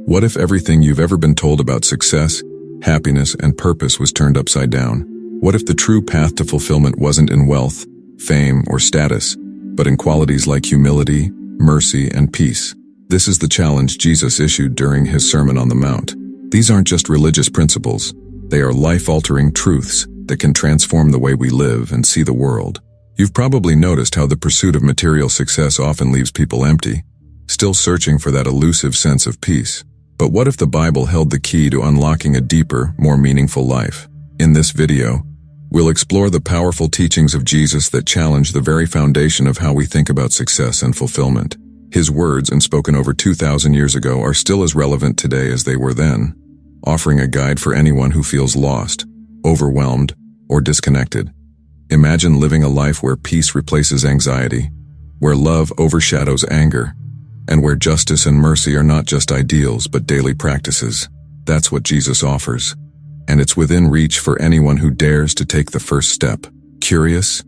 What if everything you've ever been told about success, happiness, and purpose was turned upside down? What if the true path to fulfillment wasn't in wealth, fame, or status, but in qualities like humility, mercy, and peace? This is the challenge Jesus issued during his Sermon on the Mount. These aren't just religious principles. They are life-altering truths that can transform the way we live and see the world. You've probably noticed how the pursuit of material success often leaves people empty, still searching for that elusive sense of peace. But what if the Bible held the key to unlocking a deeper, more meaningful life? In this video, we'll explore the powerful teachings of Jesus that challenge the very foundation of how we think about success and fulfillment. His words, and spoken over 2,000 years ago, are still as relevant today as they were then, offering a guide for anyone who feels lost, overwhelmed, or disconnected. Imagine living a life where peace replaces anxiety, where love overshadows anger, and where justice and mercy are not just ideals but daily practices. That's what Jesus offers, and it's within reach for anyone who dares to take the first step. Curious?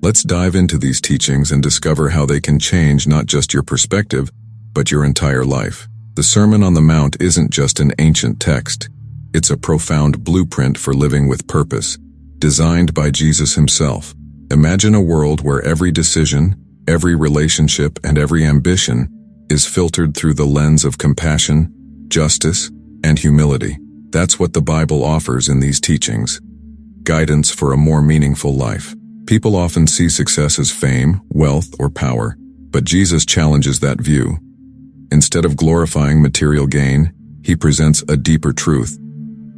Let's dive into these teachings and discover how they can change not just your perspective, but your entire life. The Sermon on the Mount isn't just an ancient text. It's a profound blueprint for living with purpose, designed by Jesus himself. Imagine a world where every decision, every relationship, and every ambition is filtered through the lens of compassion, justice, and humility. That's what the Bible offers in these teachings. Guidance for a more meaningful life. People often see success as fame, wealth, or power, but Jesus challenges that view. Instead of glorifying material gain, he presents a deeper truth.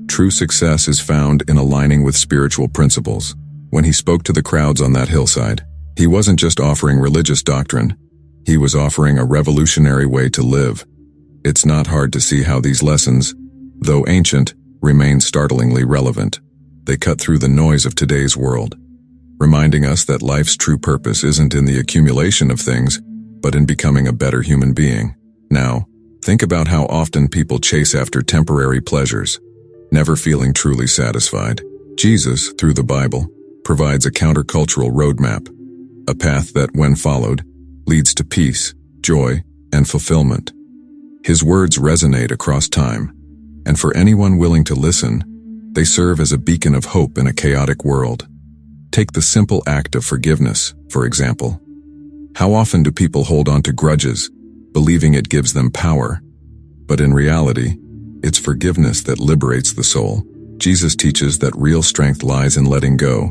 True success is found in aligning with spiritual principles. When he spoke to the crowds on that hillside, he wasn't just offering religious doctrine. He was offering a revolutionary way to live. It's not hard to see how these lessons, though ancient, remain startlingly relevant. They cut through the noise of today's world, reminding us that life's true purpose isn't in the accumulation of things, but in becoming a better human being. Now, think about how often people chase after temporary pleasures, never feeling truly satisfied. Jesus, through the Bible, provides a countercultural roadmap, a path that, when followed, leads to peace, joy, and fulfillment. His words resonate across time, and for anyone willing to listen, they serve as a beacon of hope in a chaotic world. Take the simple act of forgiveness, for example. How often do people hold on to grudges, believing it gives them power? But in reality, it's forgiveness that liberates the soul. Jesus teaches that real strength lies in letting go,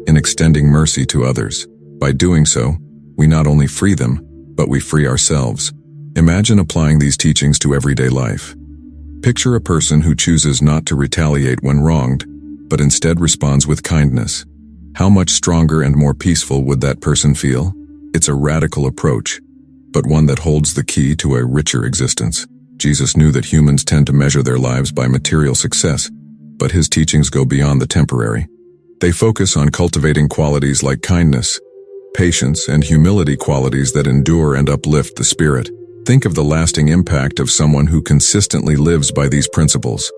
in extending mercy to others. By doing so, we not only free them, but we free ourselves. Imagine applying these teachings to everyday life. Picture a person who chooses not to retaliate when wronged, but instead responds with kindness. How much stronger and more peaceful would that person feel? It's a radical approach, but one that holds the key to a richer existence. Jesus knew that humans tend to measure their lives by material success, but his teachings go beyond the temporary. They focus on cultivating qualities like kindness, patience, and humility, qualities that endure and uplift the spirit. Think of the lasting impact of someone who consistently lives by these principles.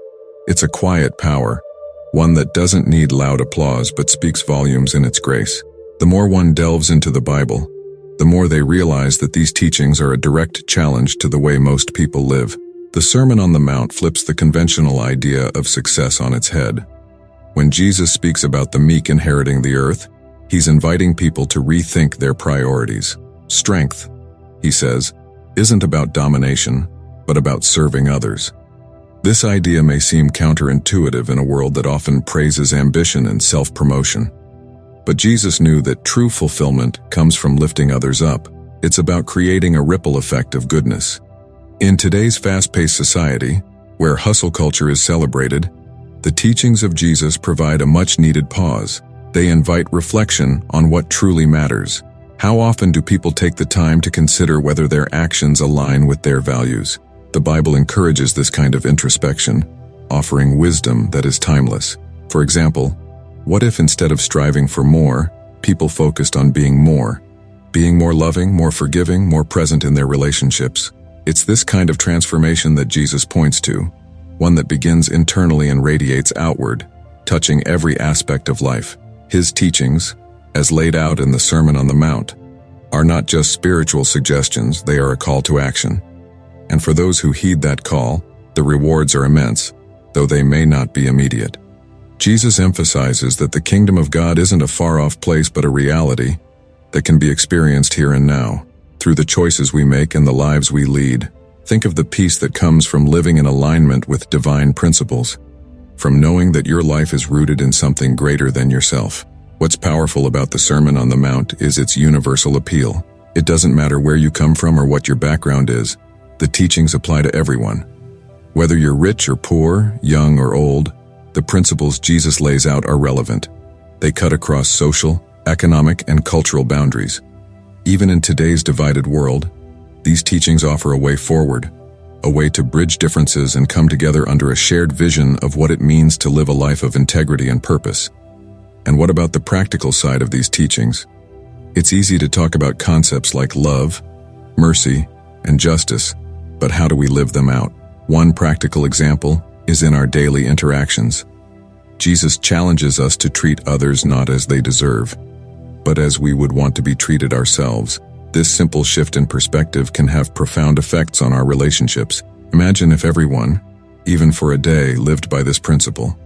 It's a quiet power, one that doesn't need loud applause but speaks volumes in its grace. The more one delves into the Bible, the more they realize that these teachings are a direct challenge to the way most people live. The Sermon on the Mount flips the conventional idea of success on its head. When Jesus speaks about the meek inheriting the earth, he's inviting people to rethink their priorities. Strength, he says, isn't about domination, but about serving others. This idea may seem counterintuitive in a world that often praises ambition and self-promotion. But Jesus knew that true fulfillment comes from lifting others up. It's about creating a ripple effect of goodness. In today's fast-paced society, where hustle culture is celebrated, the teachings of Jesus provide a much-needed pause. They invite reflection on what truly matters. How often do people take the time to consider whether their actions align with their values? The Bible encourages this kind of introspection, offering wisdom that is timeless. For example, what if instead of striving for more, people focused on being more loving, more forgiving, more present in their relationships? It's this kind of transformation that Jesus points to, one that begins internally and radiates outward, touching every aspect of life. His teachings, as laid out in the Sermon on the Mount, are not just spiritual suggestions, they are a call to action. And for those who heed that call, The rewards are immense, though they may not be immediate. Jesus emphasizes that the kingdom of God isn't a far-off place but a reality that can be experienced here and now, through the choices we make and the lives we lead. Think of the peace that comes from living in alignment with divine principles, from knowing that your life is rooted in something greater than yourself. What's powerful about the Sermon on the Mount is its universal appeal. It doesn't matter where you come from or what your background is, the teachings apply to everyone. Whether you're rich or poor, young or old, the principles Jesus lays out are relevant. They cut across social, economic, and cultural boundaries. Even in today's divided world, these teachings offer a way forward, a way to bridge differences and come together under a shared vision of what it means to live a life of integrity and purpose. And what about the practical side of these teachings? It's easy to talk about concepts like love, mercy, and justice, but how do we live them out? One practical example is in our daily interactions. Jesus challenges us to treat others not as they deserve, but as we would want to be treated ourselves. This simple shift in perspective can have profound effects on our relationships. Imagine if everyone, even for a day, lived by this principle.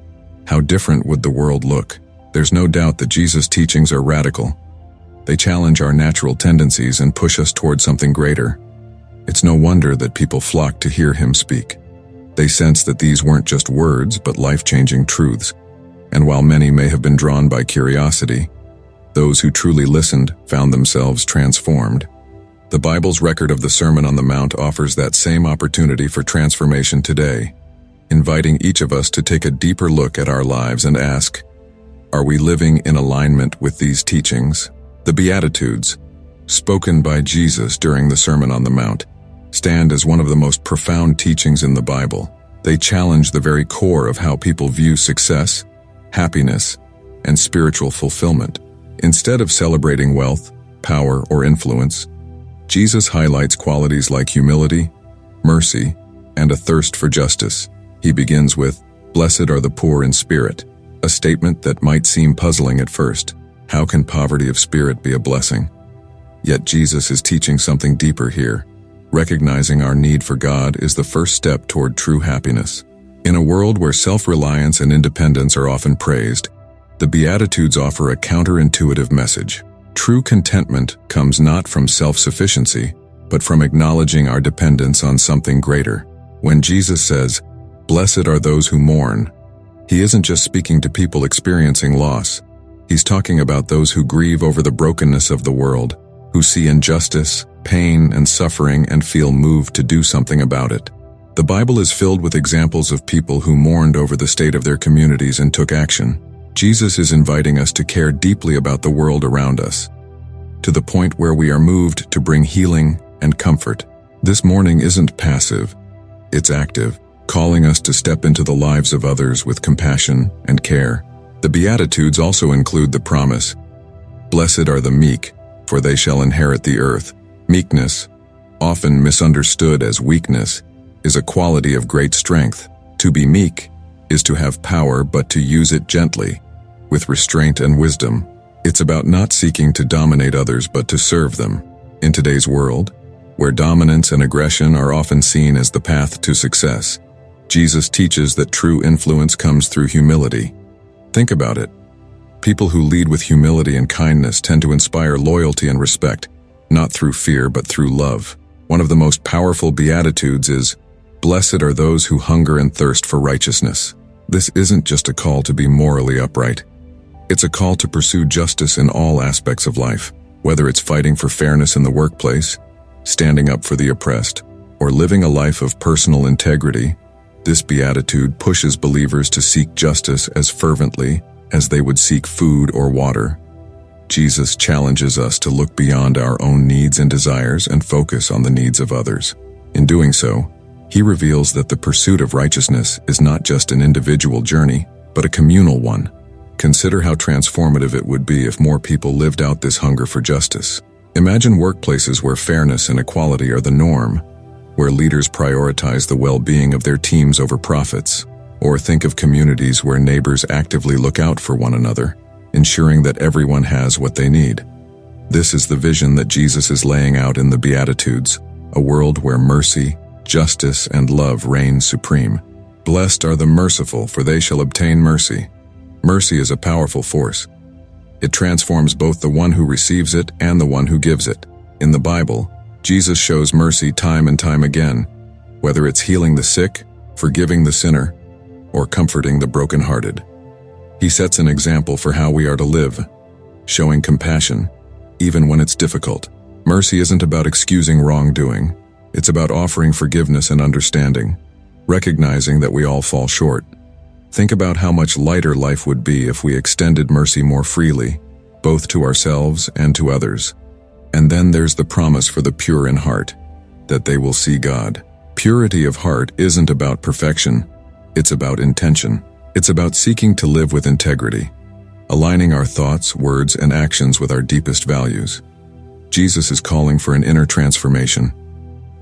How different would the world look? There's no doubt that Jesus' teachings are radical. They challenge our natural tendencies and push us toward something greater. It's no wonder that people flock to hear him speak. They sense that these weren't just words, but life-changing truths. And while many may have been drawn by curiosity, those who truly listened found themselves transformed. The Bible's record of the Sermon on the Mount offers that same opportunity for transformation today, inviting each of us to take a deeper look at our lives and ask, are we living in alignment with these teachings? The Beatitudes, spoken by Jesus during the Sermon on the Mount, stand as one of the most profound teachings in the Bible. They challenge the very core of how people view success, happiness, and spiritual fulfillment. Instead of celebrating wealth, power, or influence, Jesus highlights qualities like humility, mercy, and a thirst for justice. He begins with, "Blessed are the poor in spirit," a statement that might seem puzzling at first. How can poverty of spirit be a blessing? Yet Jesus is teaching something deeper here. Recognizing our need for God is the first step toward true happiness. In a world where self-reliance and independence are often praised, the Beatitudes offer a counterintuitive message. True contentment comes not from self-sufficiency, but from acknowledging our dependence on something greater. When Jesus says, "Blessed are those who mourn," he isn't just speaking to people experiencing loss. He's talking about those who grieve over the brokenness of the world, who see injustice, pain, and suffering and feel moved to do something about it. The Bible is filled with examples of people who mourned over the state of their communities and took action. Jesus is inviting us to care deeply about the world around us, to the point where we are moved to bring healing and comfort. This mourning isn't passive, it's active, calling us to step into the lives of others with compassion and care. The Beatitudes also include the promise, "Blessed are the meek, for they shall inherit the earth." Meekness, often misunderstood as weakness, is a quality of great strength. To be meek is to have power, but to use it gently, with restraint and wisdom. It's about not seeking to dominate others, but to serve them. In today's world, where dominance and aggression are often seen as the path to success, Jesus teaches that true influence comes through humility. Think about it. People who lead with humility and kindness tend to inspire loyalty and respect, not through fear but through love. One of the most powerful Beatitudes is, "Blessed are those who hunger and thirst for righteousness." This isn't just a call to be morally upright. It's a call to pursue justice in all aspects of life, whether it's fighting for fairness in the workplace, standing up for the oppressed, or living a life of personal integrity. This beatitude pushes believers to seek justice as fervently as they would seek food or water. Jesus challenges us to look beyond our own needs and desires and focus on the needs of others. In doing so, he reveals that the pursuit of righteousness is not just an individual journey, but a communal one. Consider how transformative it would be if more people lived out this hunger for justice. Imagine workplaces where fairness and equality are the norm, where leaders prioritize the well-being of their teams over profits. Or think of communities where neighbors actively look out for one another, ensuring that everyone has what they need. This is the vision that Jesus is laying out in the Beatitudes, a world where mercy, justice and love reign supreme. Blessed are the merciful, for they shall obtain mercy. Mercy is a powerful force. It transforms both the one who receives it and the one who gives it. In the Bible, Jesus shows mercy time and time again, whether it's healing the sick, forgiving the sinner, or comforting the brokenhearted. He sets an example for how we are to live, showing compassion, even when it's difficult. Mercy isn't about excusing wrongdoing. It's about offering forgiveness and understanding, recognizing that we all fall short. Think about how much lighter life would be if we extended mercy more freely, both to ourselves and to others. And then there's the promise for the pure in heart, that they will see God. Purity of heart isn't about perfection, it's about intention. It's about seeking to live with integrity, aligning our thoughts, words, and actions with our deepest values. Jesus is calling for an inner transformation,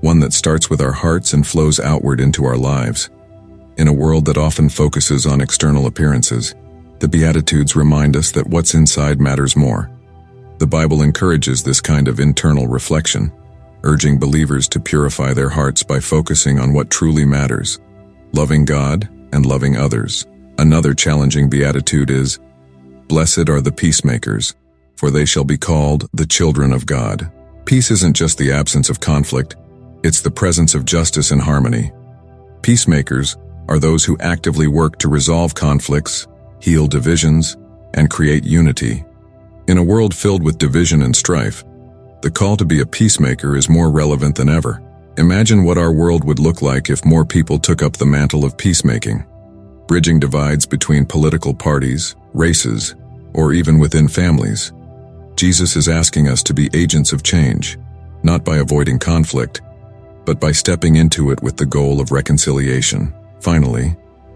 one that starts with our hearts and flows outward into our lives. In a world that often focuses on external appearances, the Beatitudes remind us that what's inside matters more. The Bible encourages this kind of internal reflection, urging believers to purify their hearts by focusing on what truly matters, loving God and loving others. Another challenging beatitude is, "Blessed are the peacemakers, for they shall be called the children of God." Peace isn't just the absence of conflict, it's the presence of justice and harmony. Peacemakers are those who actively work to resolve conflicts, heal divisions, and create unity. In a world filled with division and strife, the call to be a peacemaker is more relevant than ever. Imagine what our world would look like if more people took up the mantle of peacemaking, bridging divides between political parties, races, or even within families. Jesus is asking us to be agents of change, not by avoiding conflict, but by stepping into it with the goal of reconciliation. Finally,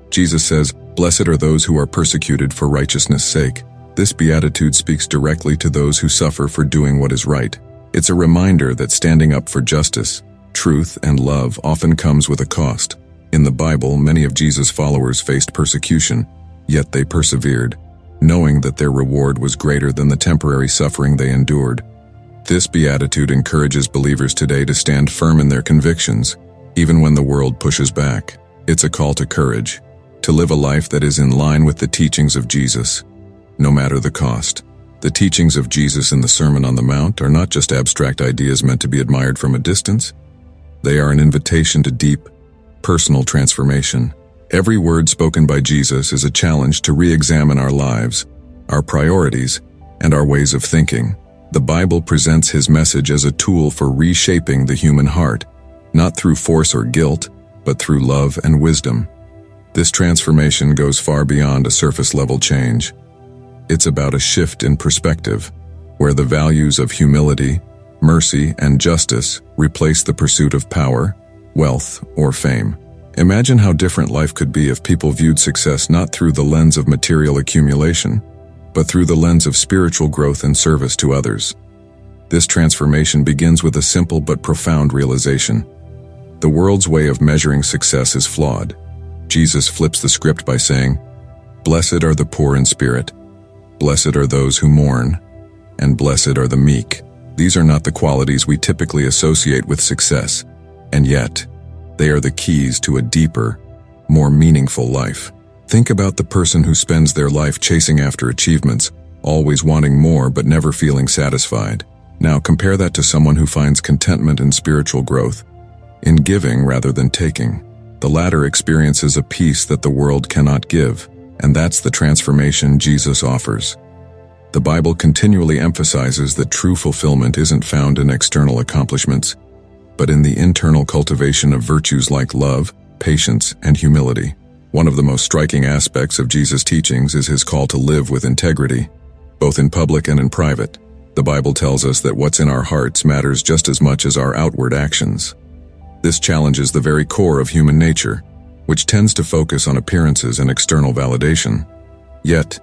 Jesus says, "Blessed are those who are persecuted for righteousness' sake." This beatitude speaks directly to those who suffer for doing what is right. It's a reminder that standing up for justice, truth, and love often comes with a cost. In the Bible, many of Jesus' followers faced persecution, yet they persevered, knowing that their reward was greater than the temporary suffering they endured. This beatitude encourages believers today to stand firm in their convictions, even when the world pushes back. It's a call to courage, to live a life that is in line with the teachings of Jesus, no matter the cost. The teachings of Jesus in the Sermon on the Mount are not just abstract ideas meant to be admired from a distance. They are an invitation to deep, personal transformation. Every word spoken by Jesus is a challenge to re-examine our lives, our priorities, and our ways of thinking. The Bible presents his message as a tool for reshaping the human heart, not through force or guilt, but through love and wisdom. This transformation goes far beyond a surface-level change. It's about a shift in perspective, where the values of humility, mercy, and justice replace the pursuit of power, wealth, or fame. Imagine how different life could be if people viewed success not through the lens of material accumulation, but through the lens of spiritual growth and service to others. This transformation begins with a simple but profound realization. The world's way of measuring success is flawed. Jesus flips the script by saying, "Blessed are the poor in spirit, blessed are those who mourn, and blessed are the meek." These are not the qualities we typically associate with success, and yet, they are the keys to a deeper, more meaningful life. Think about the person who spends their life chasing after achievements, always wanting more but never feeling satisfied. Now compare that to someone who finds contentment in spiritual growth, in giving rather than taking. The latter experiences a peace that the world cannot give, and that's the transformation Jesus offers. The Bible continually emphasizes that true fulfillment isn't found in external accomplishments, but in the internal cultivation of virtues like love, patience, and humility. One of the most striking aspects of Jesus' teachings is his call to live with integrity, both in public and in private. The Bible tells us that what's in our hearts matters just as much as our outward actions. This challenges the very core of human nature, which tends to focus on appearances and external validation. Yet,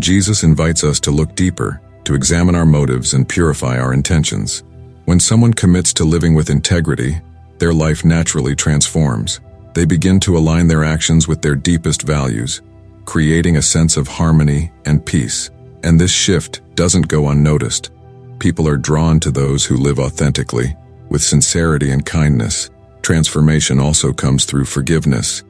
Jesus invites us to look deeper, to examine our motives and purify our intentions. When someone commits to living with integrity, their life naturally transforms. They begin to align their actions with their deepest values, creating a sense of harmony and peace. And this shift doesn't go unnoticed. People are drawn to those who live authentically, with sincerity and kindness, Transformation also comes through forgiveness,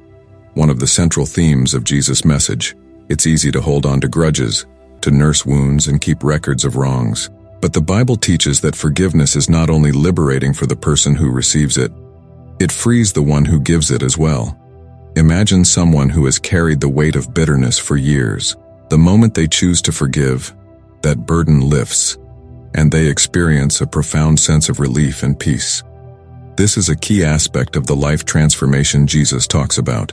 one of the central themes of Jesus' message. It's easy to hold on to grudges, to nurse wounds and keep records of wrongs. But the Bible teaches that forgiveness is not only liberating for the person who receives it, it frees the one who gives it as well. Imagine someone who has carried the weight of bitterness for years. The moment they choose to forgive, that burden lifts, and they experience a profound sense of relief and peace. This is a key aspect of the life transformation Jesus talks about.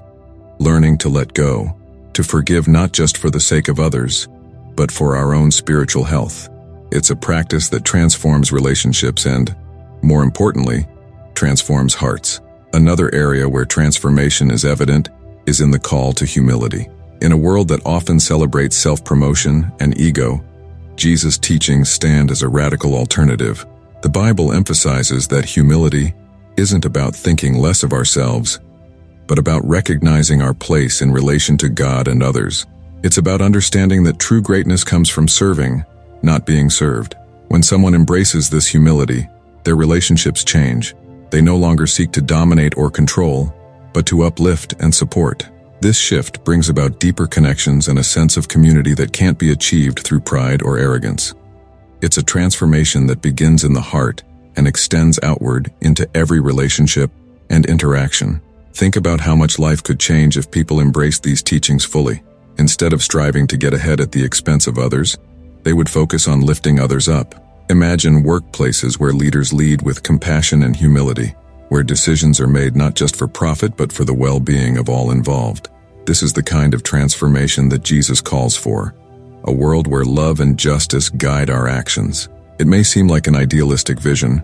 Learning to let go, to forgive not just for the sake of others, but for our own spiritual health. It's a practice that transforms relationships and, more importantly, transforms hearts. Another area where transformation is evident is in the call to humility. In a world that often celebrates self-promotion and ego, Jesus' teachings stand as a radical alternative. The Bible emphasizes that humility isn't about thinking less of ourselves, but about recognizing our place in relation to God and others. It's about understanding that true greatness comes from serving, not being served. When someone embraces this humility, their relationships change. They no longer seek to dominate or control, but to uplift and support. This shift brings about deeper connections and a sense of community that can't be achieved through pride or arrogance. It's a transformation that begins in the heart and extends outward into every relationship and interaction. Think about how much life could change if people embraced these teachings fully. Instead of striving to get ahead at the expense of others, they would focus on lifting others up. Imagine workplaces where leaders lead with compassion and humility, where decisions are made not just for profit but for the well-being of all involved. This is the kind of transformation that Jesus calls for, a world where love and justice guide our actions. It may seem like an idealistic vision,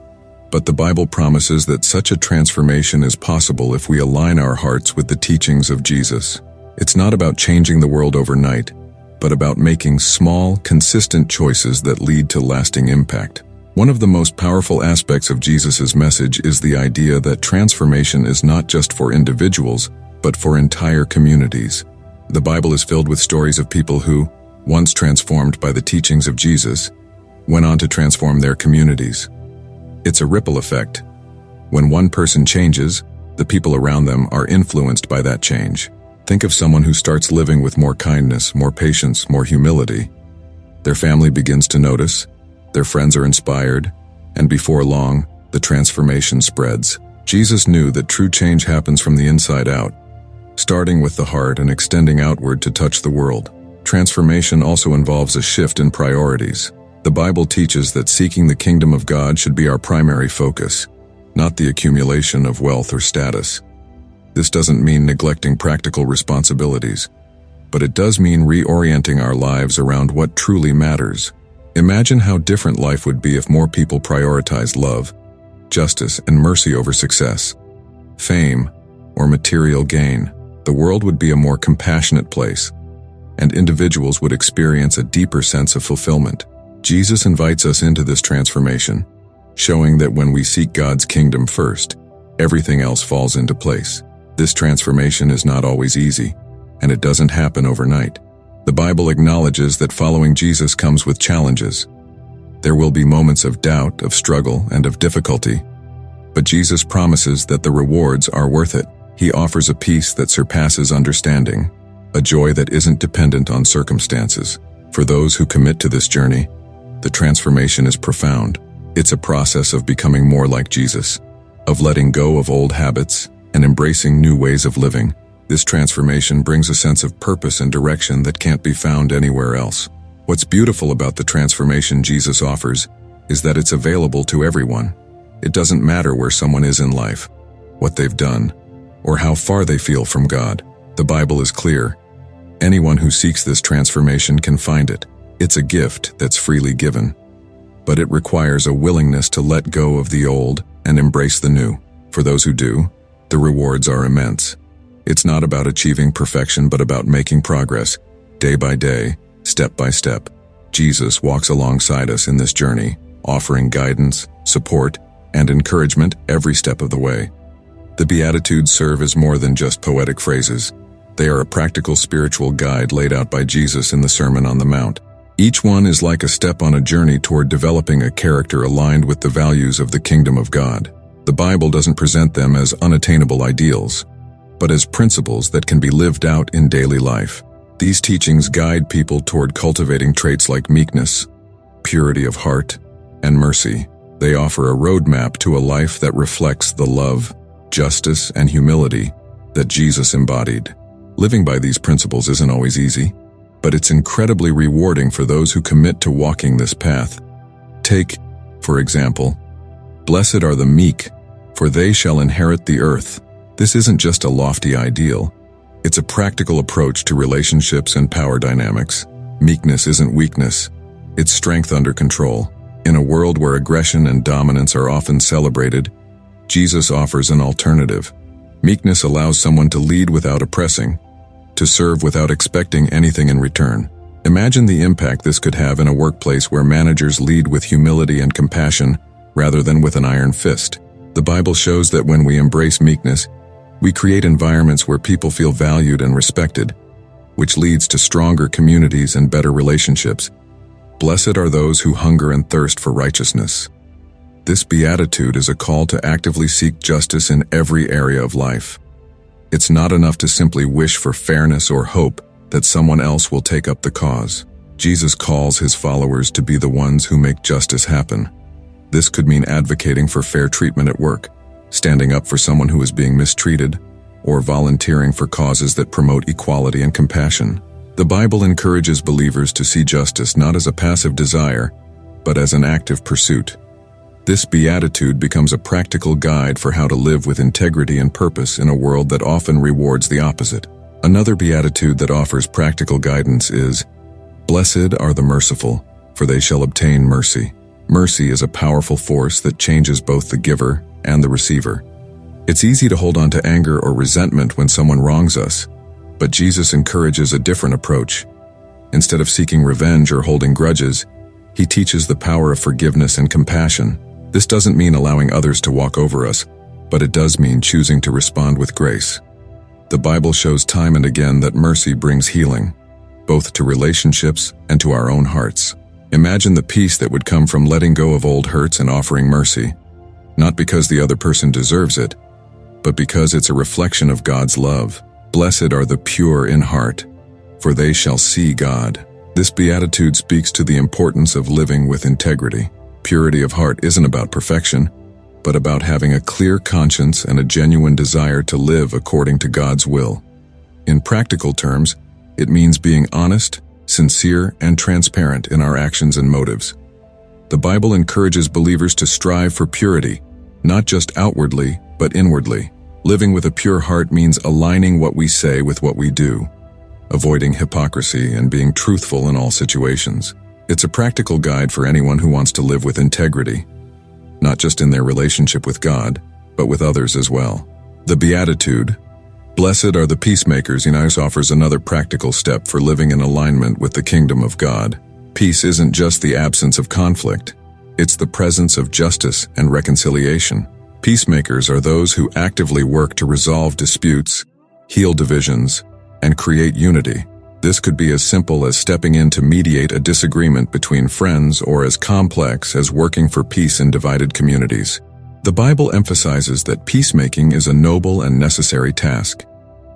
but the Bible promises that such a transformation is possible if we align our hearts with the teachings of Jesus. It's not about changing the world overnight, but about making small, consistent choices that lead to lasting impact. One of the most powerful aspects of Jesus' message is the idea that transformation is not just for individuals, but for entire communities. The Bible is filled with stories of people who, once transformed by the teachings of Jesus, went on to transform their communities. It's a ripple effect. When one person changes, the people around them are influenced by that change. Think of someone who starts living with more kindness, more patience, more humility. Their family begins to notice, their friends are inspired, and before long, the transformation spreads. Jesus knew that true change happens from the inside out, starting with the heart and extending outward to touch the world. Transformation also involves a shift in priorities. The Bible teaches that seeking the kingdom of God should be our primary focus, not the accumulation of wealth or status. This doesn't mean neglecting practical responsibilities, but it does mean reorienting our lives around what truly matters. Imagine how different life would be if more people prioritized love, justice, and mercy over success, fame, or material gain. The world would be a more compassionate place, and individuals would experience a deeper sense of fulfillment. Jesus invites us into this transformation, showing that when we seek God's kingdom first, everything else falls into place. This transformation is not always easy, and it doesn't happen overnight. The Bible acknowledges that following Jesus comes with challenges. There will be moments of doubt, of struggle, and of difficulty, but Jesus promises that the rewards are worth it. He offers a peace that surpasses understanding, a joy that isn't dependent on circumstances. For those who commit to this journey, the transformation is profound. It's a process of becoming more like Jesus, of letting go of old habits and embracing new ways of living. This transformation brings a sense of purpose and direction that can't be found anywhere else. What's beautiful about the transformation Jesus offers is that it's available to everyone. It doesn't matter where someone is in life, what they've done, or how far they feel from God. The Bible is clear. Anyone who seeks this transformation can find it. It's a gift that's freely given, but it requires a willingness to let go of the old and embrace the new. For those who do, the rewards are immense. It's not about achieving perfection, but about making progress, day by day, step by step. Jesus walks alongside us in this journey, offering guidance, support, and encouragement every step of the way. The Beatitudes serve as more than just poetic phrases. They are a practical spiritual guide laid out by Jesus in the Sermon on the Mount. Each one is like a step on a journey toward developing a character aligned with the values of the kingdom of God. The Bible doesn't present them as unattainable ideals, but as principles that can be lived out in daily life. These teachings guide people toward cultivating traits like meekness, purity of heart, and mercy. They offer a roadmap to a life that reflects the love, justice, and humility that Jesus embodied. Living by these principles isn't always easy, but it's incredibly rewarding for those who commit to walking this path. Take, for example, "Blessed are the meek, for they shall inherit the earth." This isn't just a lofty ideal. It's a practical approach to relationships and power dynamics. Meekness isn't weakness. It's strength under control. In a world where aggression and dominance are often celebrated, Jesus offers an alternative. Meekness allows someone to lead without oppressing, to serve without expecting anything in return. Imagine the impact this could have in a workplace where managers lead with humility and compassion rather than with an iron fist. The Bible shows that when we embrace meekness, we create environments where people feel valued and respected, which leads to stronger communities and better relationships. Blessed are those who hunger and thirst for righteousness. This beatitude is a call to actively seek justice in every area of life. It's not enough to simply wish for fairness or hope that someone else will take up the cause. Jesus calls his followers to be the ones who make justice happen. This could mean advocating for fair treatment at work, standing up for someone who is being mistreated, or volunteering for causes that promote equality and compassion. The Bible encourages believers to see justice not as a passive desire, but as an active pursuit. This beatitude becomes a practical guide for how to live with integrity and purpose in a world that often rewards the opposite. Another beatitude that offers practical guidance is, "Blessed are the merciful, for they shall obtain mercy." Mercy is a powerful force that changes both the giver and the receiver. It's easy to hold on to anger or resentment when someone wrongs us, but Jesus encourages a different approach. Instead of seeking revenge or holding grudges, he teaches the power of forgiveness and compassion. This doesn't mean allowing others to walk over us, but it does mean choosing to respond with grace. The Bible shows time and again that mercy brings healing, both to relationships and to our own hearts. Imagine the peace that would come from letting go of old hurts and offering mercy, not because the other person deserves it, but because it's a reflection of God's love. Blessed are the pure in heart, for they shall see God. This beatitude speaks to the importance of living with integrity. Purity of heart isn't about perfection, but about having a clear conscience and a genuine desire to live according to God's will. In practical terms, it means being honest, sincere, and transparent in our actions and motives. The Bible encourages believers to strive for purity, not just outwardly, but inwardly. Living with a pure heart means aligning what we say with what we do, avoiding hypocrisy and being truthful in all situations. It's a practical guide for anyone who wants to live with integrity, not just in their relationship with God, but with others as well. The beatitude, "Blessed are the peacemakers," offers another practical step for living in alignment with the kingdom of God. Peace isn't just the absence of conflict, it's the presence of justice and reconciliation. Peacemakers are those who actively work to resolve disputes, heal divisions, and create unity. This could be as simple as stepping in to mediate a disagreement between friends or as complex as working for peace in divided communities. The Bible emphasizes that peacemaking is a noble and necessary task,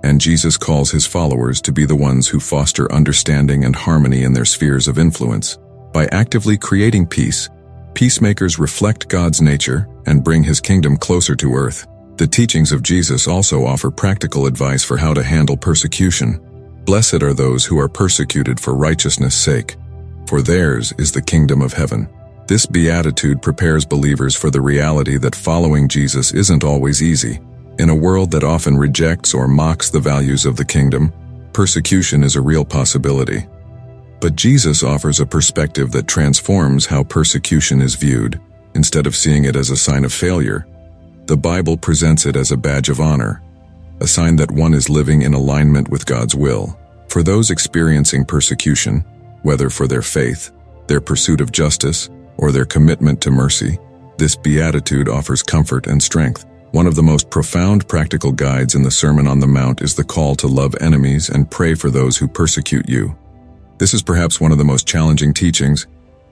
and Jesus calls his followers to be the ones who foster understanding and harmony in their spheres of influence. By actively creating peace, peacemakers reflect God's nature and bring his kingdom closer to earth. The teachings of Jesus also offer practical advice for how to handle persecution. Blessed are those who are persecuted for righteousness' sake, for theirs is the kingdom of heaven. This beatitude prepares believers for the reality that following Jesus isn't always easy. In a world that often rejects or mocks the values of the kingdom, persecution is a real possibility. But Jesus offers a perspective that transforms how persecution is viewed. Instead of seeing it as a sign of failure, the Bible presents it as a badge of honor, a sign that one is living in alignment with God's will. For those experiencing persecution, whether for their faith, their pursuit of justice, or their commitment to mercy, this beatitude offers comfort and strength. One of the most profound practical guides in the Sermon on the Mount is the call to love enemies and pray for those who persecute you. This is perhaps one of the most challenging teachings,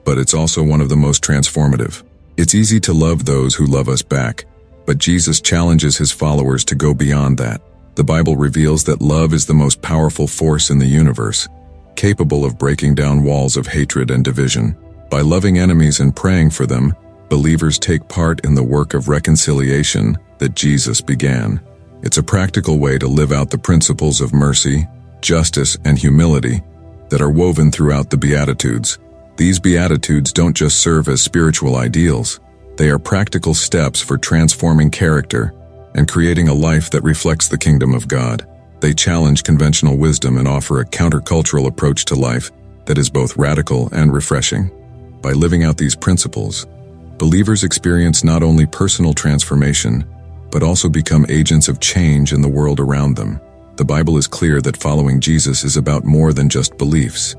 but it's also one of the most transformative. It's easy to love those who love us back, But Jesus challenges his followers to go beyond that. The Bible reveals that love is the most powerful force in the universe, capable of breaking down walls of hatred and division. By loving enemies and praying for them, believers take part in the work of reconciliation that Jesus began. It's a practical way to live out the principles of mercy, justice, and humility that are woven throughout the Beatitudes. These Beatitudes don't just serve as spiritual ideals. They are practical steps for transforming character and creating a life that reflects the kingdom of God. They challenge conventional wisdom and offer a countercultural approach to life that is both radical and refreshing. By living out these principles, believers experience not only personal transformation, but also become agents of change in the world around them. The Bible is clear that following Jesus is about more than just beliefs.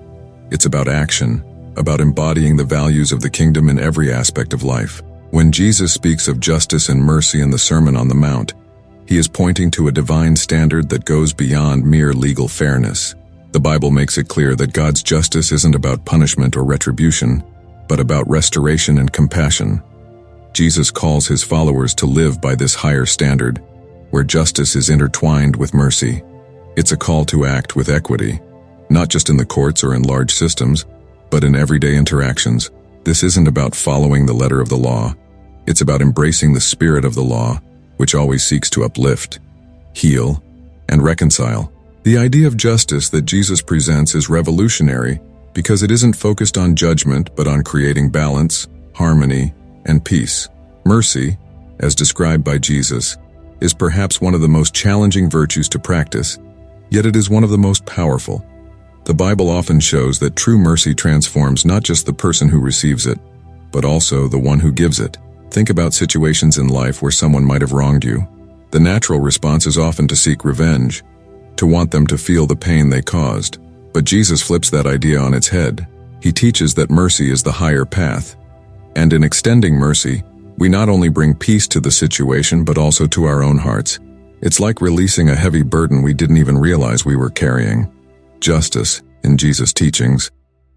It's about action, about embodying the values of the kingdom in every aspect of life. When Jesus speaks of justice and mercy in the Sermon on the Mount, he is pointing to a divine standard that goes beyond mere legal fairness. The Bible makes it clear that God's justice isn't about punishment or retribution, but about restoration and compassion. Jesus calls his followers to live by this higher standard, where justice is intertwined with mercy. It's a call to act with equity, not just in the courts or in large systems, but in everyday interactions. This isn't about following the letter of the law. It's about embracing the spirit of the law, which always seeks to uplift, heal, and reconcile. The idea of justice that Jesus presents is revolutionary because it isn't focused on judgment but on creating balance, harmony, and peace. Mercy, as described by Jesus, is perhaps one of the most challenging virtues to practice, yet it is one of the most powerful. The Bible often shows that true mercy transforms not just the person who receives it, but also the one who gives it. Think about situations in life where someone might have wronged you. The natural response is often to seek revenge, to want them to feel the pain they caused. But Jesus flips that idea on its head. He teaches that mercy is the higher path. And in extending mercy, we not only bring peace to the situation but also to our own hearts. It's like releasing a heavy burden we didn't even realize we were carrying. Justice, in Jesus' teachings,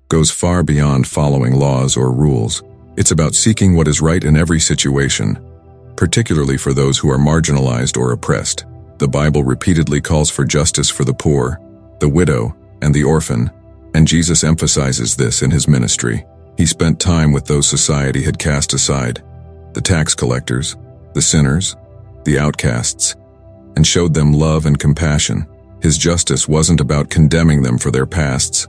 goes far beyond following laws or rules. It's about seeking what is right in every situation, particularly for those who are marginalized or oppressed. The Bible repeatedly calls for justice for the poor, the widow, and the orphan, and Jesus emphasizes this in his ministry. He spent time with those society had cast aside, the tax collectors, the sinners, the outcasts, and showed them love and compassion. His justice wasn't about condemning them for their pasts.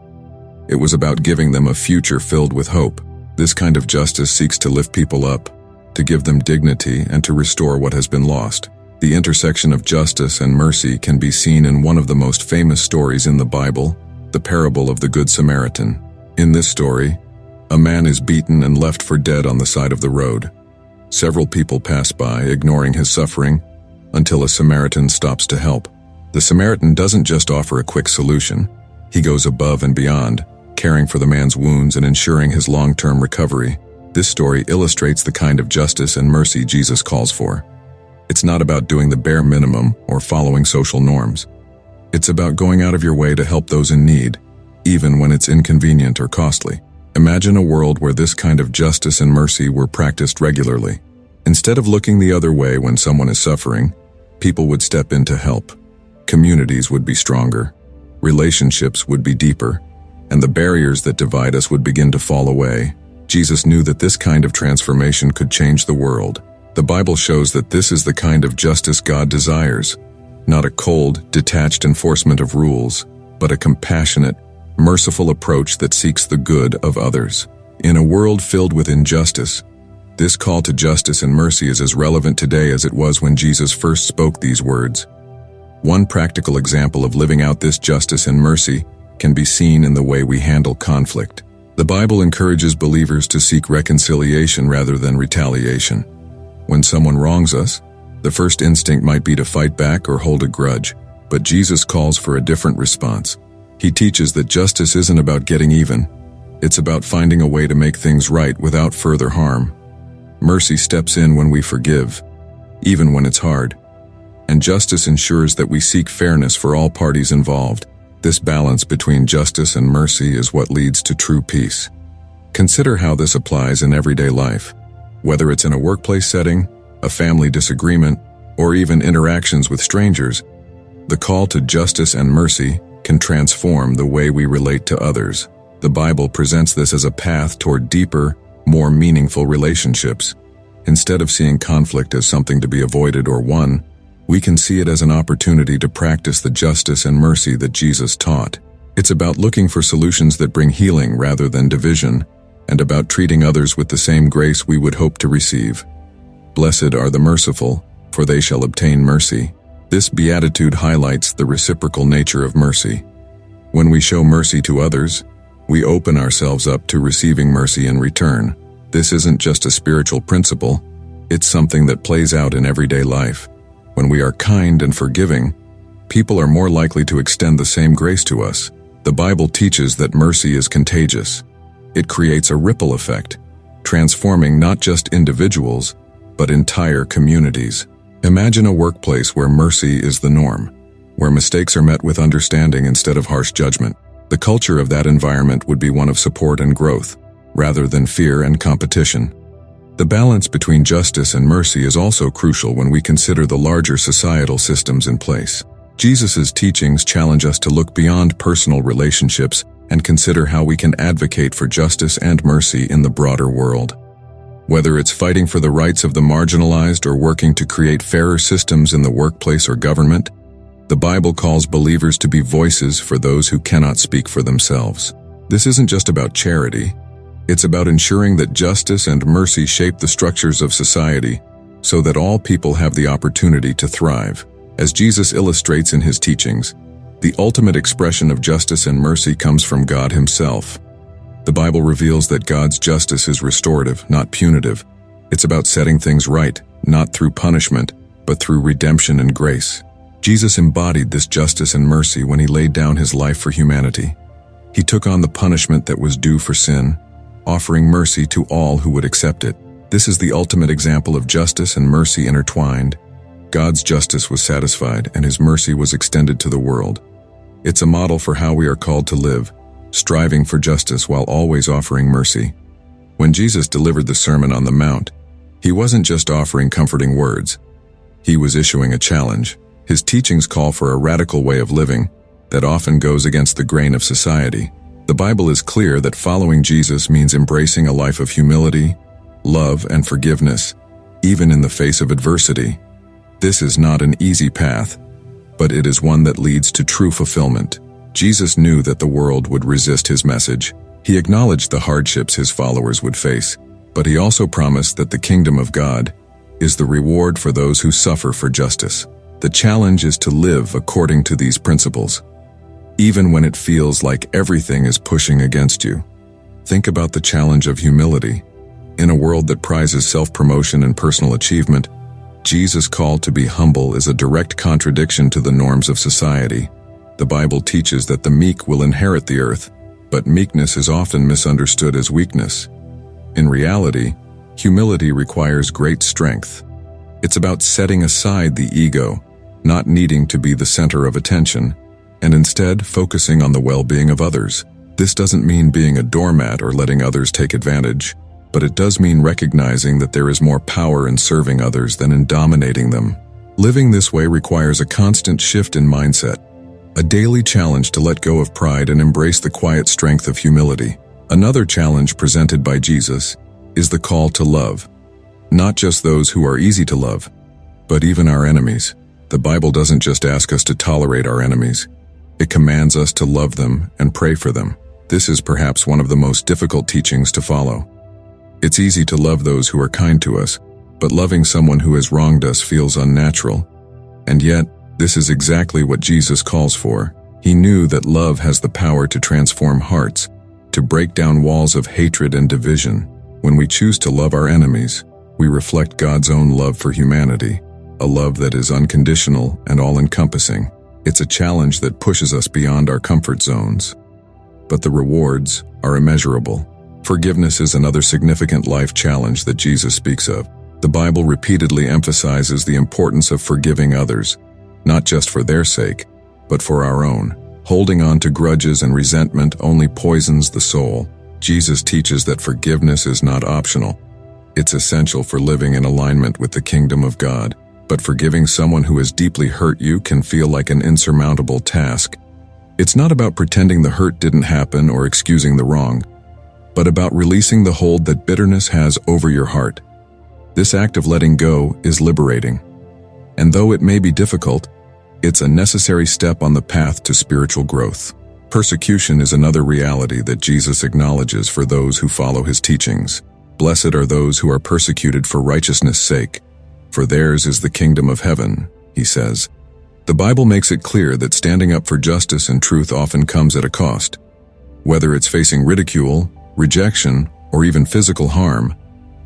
It was about giving them a future filled with hope. This kind of justice seeks to lift people up, to give them dignity, and to restore what has been lost. The intersection of justice and mercy can be seen in one of the most famous stories in the Bible, the parable of the Good Samaritan. In this story, a man is beaten and left for dead on the side of the road. Several people pass by, ignoring his suffering, until a Samaritan stops to help. The Samaritan doesn't just offer a quick solution. He goes above and beyond, caring for the man's wounds and ensuring his long-term recovery. This story illustrates the kind of justice and mercy Jesus calls for. It's not about doing the bare minimum or following social norms. It's about going out of your way to help those in need, even when it's inconvenient or costly. Imagine a world where this kind of justice and mercy were practiced regularly. Instead of looking the other way when someone is suffering, people would step in to help. Communities would be stronger, relationships would be deeper, and the barriers that divide us would begin to fall away. Jesus knew that this kind of transformation could change the world. The Bible shows that this is the kind of justice God desires, not a cold, detached enforcement of rules, but a compassionate, merciful approach that seeks the good of others. In a world filled with injustice, this call to justice and mercy is as relevant today as it was when Jesus first spoke these words. One practical example of living out this justice and mercy can be seen in the way we handle conflict. The Bible encourages believers to seek reconciliation rather than retaliation. When someone wrongs us, the first instinct might be to fight back or hold a grudge, but Jesus calls for a different response. He teaches that justice isn't about getting even. It's about finding a way to make things right without further harm. Mercy steps in when we forgive, even when it's hard. And justice ensures that we seek fairness for all parties involved. This balance between justice and mercy is what leads to true peace. Consider how this applies in everyday life. Whether it's in a workplace setting, a family disagreement, or even interactions with strangers, the call to justice and mercy can transform the way we relate to others. The Bible presents this as a path toward deeper, more meaningful relationships. Instead of seeing conflict as something to be avoided or won, we can see it as an opportunity to practice the justice and mercy that Jesus taught. It's about looking for solutions that bring healing rather than division, and about treating others with the same grace we would hope to receive. Blessed are the merciful, for they shall obtain mercy. This beatitude highlights the reciprocal nature of mercy. When we show mercy to others, we open ourselves up to receiving mercy in return. This isn't just a spiritual principle, it's something that plays out in everyday life. When we are kind and forgiving, people are more likely to extend the same grace to us. The Bible teaches that mercy is contagious. It creates a ripple effect, transforming not just individuals, but entire communities. Imagine a workplace where mercy is the norm, where mistakes are met with understanding instead of harsh judgment. The culture of that environment would be one of support and growth, rather than fear and competition. The balance between justice and mercy is also crucial when we consider the larger societal systems in place. Jesus' teachings challenge us to look beyond personal relationships and consider how we can advocate for justice and mercy in the broader world. Whether it's fighting for the rights of the marginalized or working to create fairer systems in the workplace or government, the Bible calls believers to be voices for those who cannot speak for themselves. This isn't just about charity. It's about ensuring that justice and mercy shape the structures of society so that all people have the opportunity to thrive. As Jesus illustrates in his teachings, the ultimate expression of justice and mercy comes from God himself. The Bible reveals that God's justice is restorative, not punitive. It's about setting things right, not through punishment, but through redemption and grace. Jesus embodied this justice and mercy when he laid down his life for humanity. He took on the punishment that was due for sin, offering mercy to all who would accept it. This is the ultimate example of justice and mercy intertwined. God's justice was satisfied and his mercy was extended to the world. It's a model for how we are called to live, striving for justice while always offering mercy. When Jesus delivered the Sermon on the Mount, he wasn't just offering comforting words. He was issuing a challenge. His teachings call for a radical way of living that often goes against the grain of society. The Bible is clear that following Jesus means embracing a life of humility, love, and forgiveness, even in the face of adversity. This is not an easy path, but it is one that leads to true fulfillment. Jesus knew that the world would resist his message. He acknowledged the hardships his followers would face, but he also promised that the kingdom of God is the reward for those who suffer for justice. The challenge is to live according to these principles, even when it feels like everything is pushing against you. Think about the challenge of humility. In a world that prizes self-promotion and personal achievement, Jesus' call to be humble is a direct contradiction to the norms of society. The Bible teaches that the meek will inherit the earth, but meekness is often misunderstood as weakness. In reality, humility requires great strength. It's about setting aside the ego, not needing to be the center of attention, and instead focusing on the well-being of others. This doesn't mean being a doormat or letting others take advantage, but it does mean recognizing that there is more power in serving others than in dominating them. Living this way requires a constant shift in mindset, a daily challenge to let go of pride and embrace the quiet strength of humility. Another challenge presented by Jesus is the call to love. Not just those who are easy to love, but even our enemies. The Bible doesn't just ask us to tolerate our enemies. It commands us to love them and pray for them. This is perhaps one of the most difficult teachings to follow. It's easy to love those who are kind to us, but loving someone who has wronged us feels unnatural. And yet, this is exactly what Jesus calls for. He knew that love has the power to transform hearts, to break down walls of hatred and division. When we choose to love our enemies, we reflect God's own love for humanity, a love that is unconditional and all-encompassing. It's a challenge that pushes us beyond our comfort zones. But the rewards are immeasurable. Forgiveness is another significant life challenge that Jesus speaks of. The Bible repeatedly emphasizes the importance of forgiving others, not just for their sake, but for our own. Holding on to grudges and resentment only poisons the soul. Jesus teaches that forgiveness is not optional. It's essential for living in alignment with the kingdom of God, but forgiving someone who has deeply hurt you can feel like an insurmountable task. It's not about pretending the hurt didn't happen or excusing the wrong, but about releasing the hold that bitterness has over your heart. This act of letting go is liberating. And though it may be difficult, it's a necessary step on the path to spiritual growth. Persecution is another reality that Jesus acknowledges for those who follow his teachings. Blessed are those who are persecuted for righteousness' sake, for theirs is the kingdom of heaven, he says. The Bible makes it clear that standing up for justice and truth often comes at a cost. Whether it's facing ridicule, rejection, or even physical harm,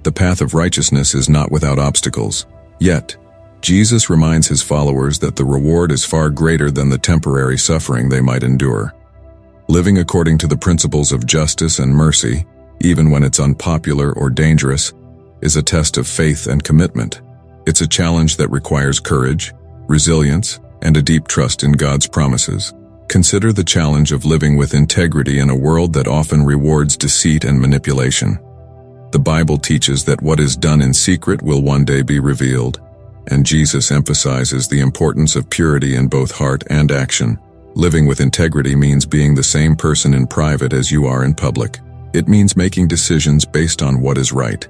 the path of righteousness is not without obstacles. Yet, Jesus reminds his followers that the reward is far greater than the temporary suffering they might endure. Living according to the principles of justice and mercy, even when it's unpopular or dangerous, is a test of faith and commitment. It's a challenge that requires courage, resilience, and a deep trust in God's promises. Consider the challenge of living with integrity in a world that often rewards deceit and manipulation. The Bible teaches that what is done in secret will one day be revealed, and Jesus emphasizes the importance of purity in both heart and action. Living with integrity means being the same person in private as you are in public. It means making decisions based on what is right,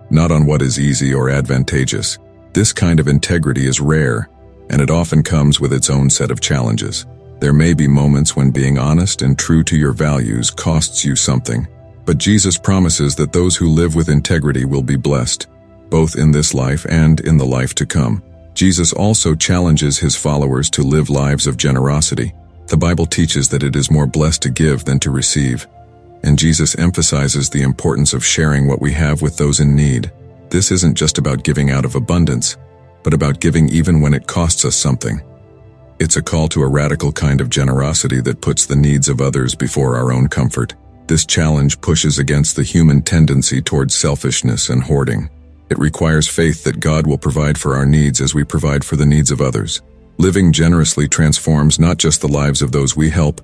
not on what is easy or advantageous. This kind of integrity is rare, and it often comes with its own set of challenges. There may be moments when being honest and true to your values costs you something, but Jesus promises that those who live with integrity will be blessed, both in this life and in the life to come. Jesus also challenges his followers to live lives of generosity. The Bible teaches that it is more blessed to give than to receive, and Jesus emphasizes the importance of sharing what we have with those in need. This isn't just about giving out of abundance, but about giving even when it costs us something. It's a call to a radical kind of generosity that puts the needs of others before our own comfort. This challenge pushes against the human tendency towards selfishness and hoarding. It requires faith that God will provide for our needs as we provide for the needs of others. Living generously transforms not just the lives of those we help,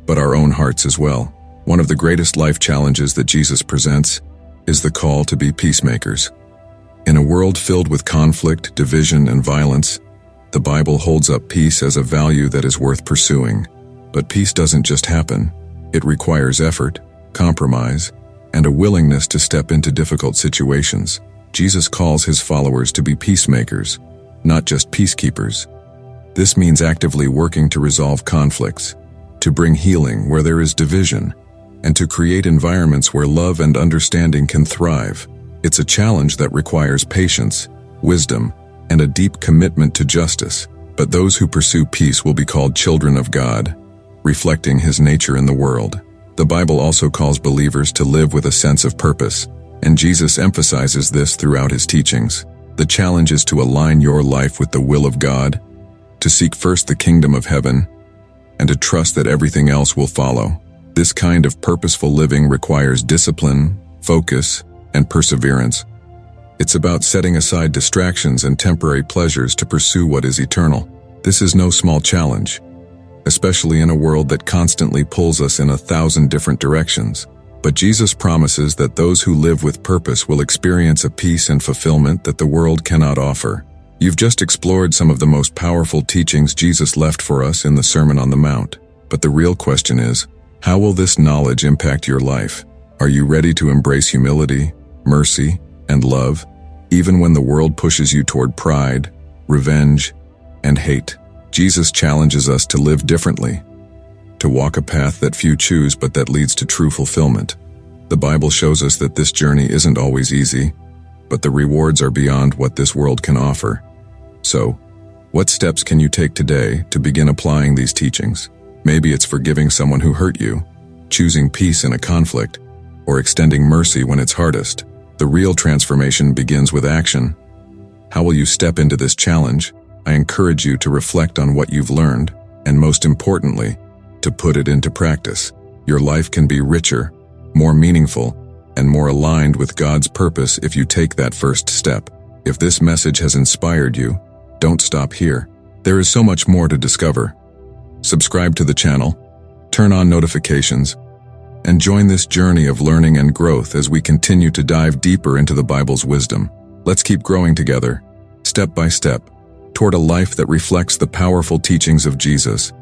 but our own hearts as well. One of the greatest life challenges that Jesus presents is the call to be peacemakers. In a world filled with conflict, division, and violence, the Bible holds up peace as a value that is worth pursuing. But peace doesn't just happen. It requires effort, compromise, and a willingness to step into difficult situations. Jesus calls his followers to be peacemakers, not just peacekeepers. This means actively working to resolve conflicts, to bring healing where there is division, and to create environments where love and understanding can thrive. It's a challenge that requires patience, wisdom, and a deep commitment to justice. But those who pursue peace will be called children of God, reflecting his nature in the world. The Bible also calls believers to live with a sense of purpose, and Jesus emphasizes this throughout his teachings. The challenge is to align your life with the will of God, to seek first the kingdom of heaven, and to trust that everything else will follow. This kind of purposeful living requires discipline, focus, and perseverance. It's about setting aside distractions and temporary pleasures to pursue what is eternal. This is no small challenge, especially in a world that constantly pulls us in 1,000 different directions. But Jesus promises that those who live with purpose will experience a peace and fulfillment that the world cannot offer. You've just explored some of the most powerful teachings Jesus left for us in the Sermon on the Mount. But the real question is, how will this knowledge impact your life? Are you ready to embrace humility, mercy, and love, even when the world pushes you toward pride, revenge, and hate? Jesus challenges us to live differently, to walk a path that few choose but that leads to true fulfillment. The Bible shows us that this journey isn't always easy, but the rewards are beyond what this world can offer. So, what steps can you take today to begin applying these teachings? Maybe it's forgiving someone who hurt you, choosing peace in a conflict, or extending mercy when it's hardest. The real transformation begins with action. How will you step into this challenge? I encourage you to reflect on what you've learned, and most importantly, to put it into practice. Your life can be richer, more meaningful, and more aligned with God's purpose if you take that first step. If this message has inspired you, don't stop here. There is so much more to discover. Subscribe to the channel, turn on notifications, and join this journey of learning and growth as we continue to dive deeper into the Bible's wisdom. Let's keep growing together, step by step, toward a life that reflects the powerful teachings of Jesus.